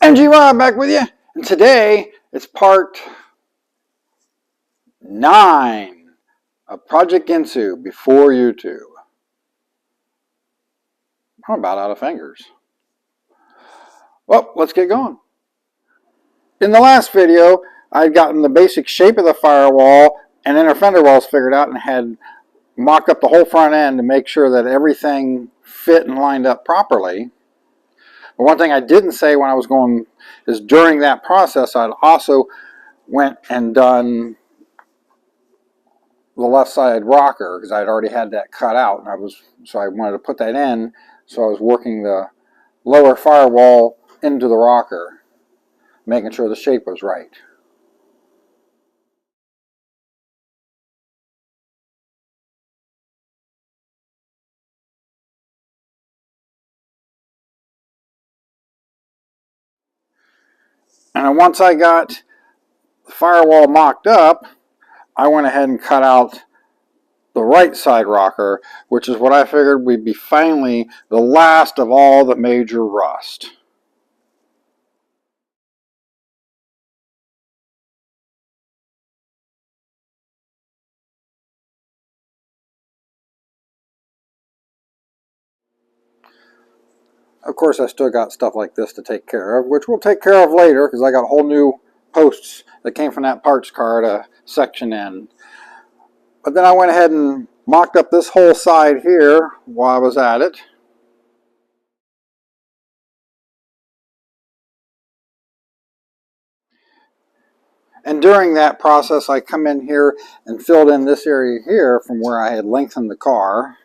Mgbgt back with you, and today it's part 9 of Project Ginsu before YouTube. I'm about out of fingers. Well, let's get going. In the last video, I'd gotten the basic shape of the firewall and inner fender wells figured out and had mocked up the whole front end to make sure that everything fit and lined up properly. But one thing I didn't say when I was going is during that process, I'd also went and done the left side rocker because I'd already had that cut out, and so I wanted to put that in. So I was working the lower firewall into the rocker, making sure the shape was right. And then once I got the firewall mocked up, I went ahead and cut out the right side rocker, which is what I figured would be finally the last of all the major rust. Of course, I still got stuff like this to take care of, which we'll take care of later because I got whole new posts that came from that parts car to section in. But then I went ahead and mocked up this whole side here while I was at it. And during that process, I come in here and filled in this area here from where I had lengthened the car.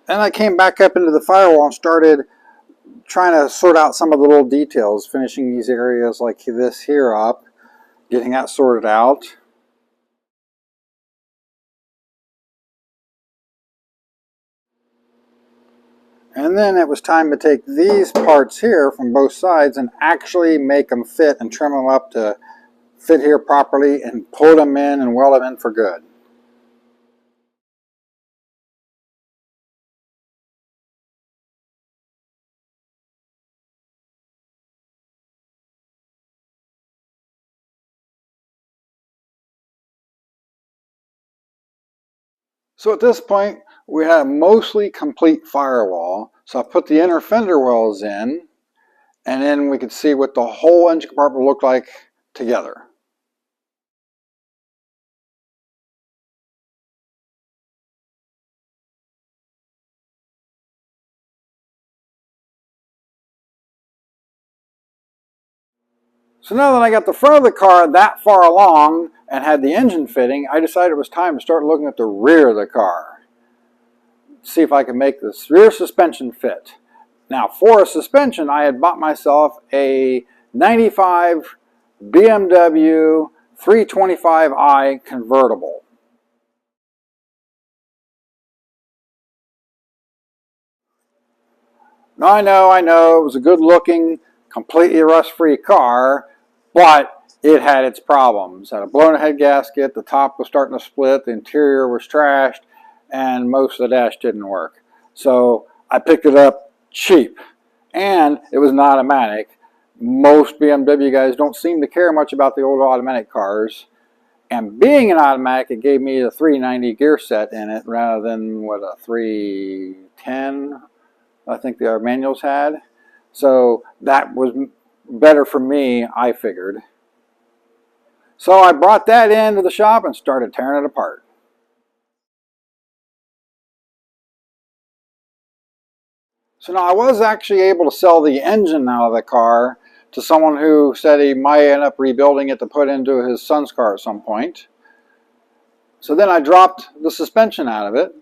And I came back up into the firewall and started trying to sort out some of the little details, finishing these areas like this here up, getting that sorted out. And then it was time to take these parts here from both sides and actually make them fit and trim them up to fit here properly and pull them in and weld them in for good. So at this point, we had a mostly complete firewall. So I put the inner fender wells in, and then we could see what the whole engine compartment looked like together. So now that I got the front of the car that far along and had the engine fitting, I decided it was time to start looking at the rear of the car. See if I could make this rear suspension fit. Now for a suspension, I had bought myself a 95 BMW 325i convertible. Now I know, it was a good looking, completely rust-free car, but it had its problems. It had a blown head gasket, the top was starting to split, the interior was trashed, and most of the dash didn't work. So I picked it up cheap, and it was an automatic. Most BMW guys don't seem to care much about the old automatic cars. And being an automatic, it gave me the 390 gear set in it rather than what a 310 I think the manuals had. So that was better for me, I figured. So I brought that into the shop and started tearing it apart. So now I was actually able to sell the engine out of the car to someone who said he might end up rebuilding it to put into his son's car at some point. So then I dropped the suspension out of it.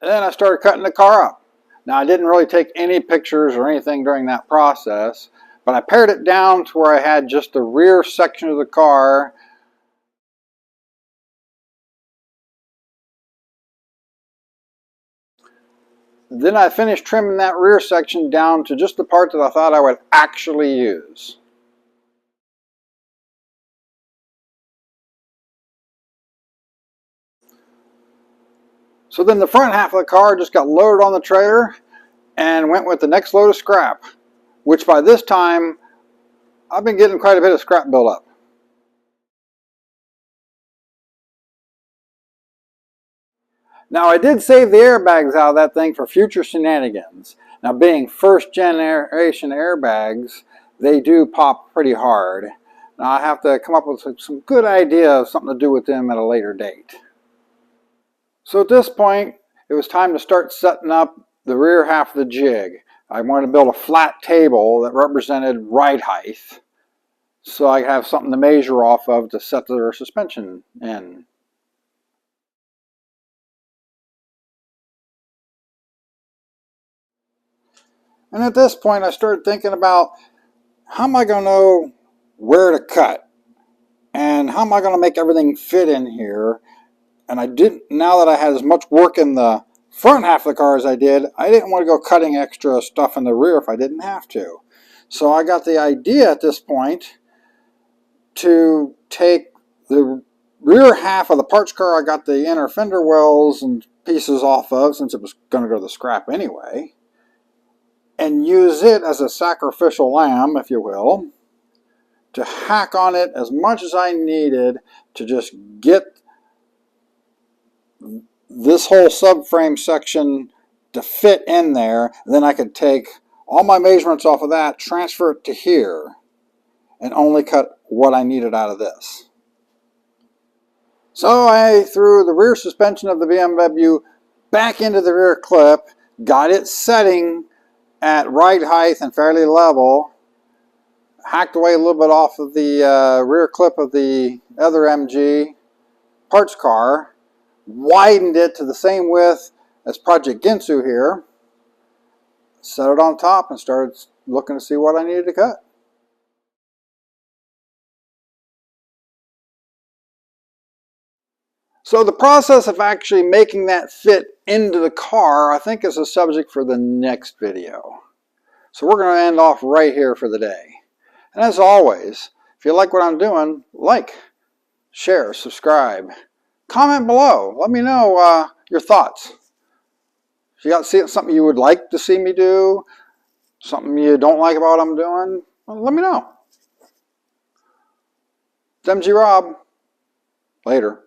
And then I started cutting the car up. Now I didn't really take any pictures or anything during that process, but I pared it down to where I had just the rear section of the car. Then I finished trimming that rear section down to just the part that I thought I would actually use. So then the front half of the car just got loaded on the trailer and went with the next load of scrap, which by this time I've been getting quite a bit of scrap built up. Now I did save the airbags out of that thing for future shenanigans. Now being first generation airbags, they do pop pretty hard. Now I have to come up with some good idea of something to do with them at a later date. So at this point, it was time to start setting up the rear half of the jig. I wanted to build a flat table that represented ride height, so I have something to measure off of to set the rear suspension in. And at this point, I started thinking about how am I going to know where to cut? And how am I going to make everything fit in here? And I didn't, now that I had as much work in the front half of the car as I did, I didn't want to go cutting extra stuff in the rear if I didn't have to. So I got the idea at this point to take the rear half of the parts car I got the inner fender wells and pieces off of, since it was going to go to the scrap anyway, and use it as a sacrificial lamb, if you will, to hack on it as much as I needed to just get this whole subframe section to fit in there. Then I could take all my measurements off of that, transfer it to here, and only cut what I needed out of this. So I threw the rear suspension of the BMW back into the rear clip, got it setting at ride height and fairly level, hacked away a little bit off of the rear clip of the other MG parts car, widened it to the same width as Project Ginsu here, set it on top, and started looking to see what I needed to cut. So the process of actually making that fit into the car, I think, is a subject for the next video. So we're going to end off right here for the day. And as always, if you like what I'm doing, like, share, subscribe, comment below. Let me know your thoughts. If you got something you would like to see me do, something you don't like about what I'm doing, well, let me know. It's MG Rob. Later.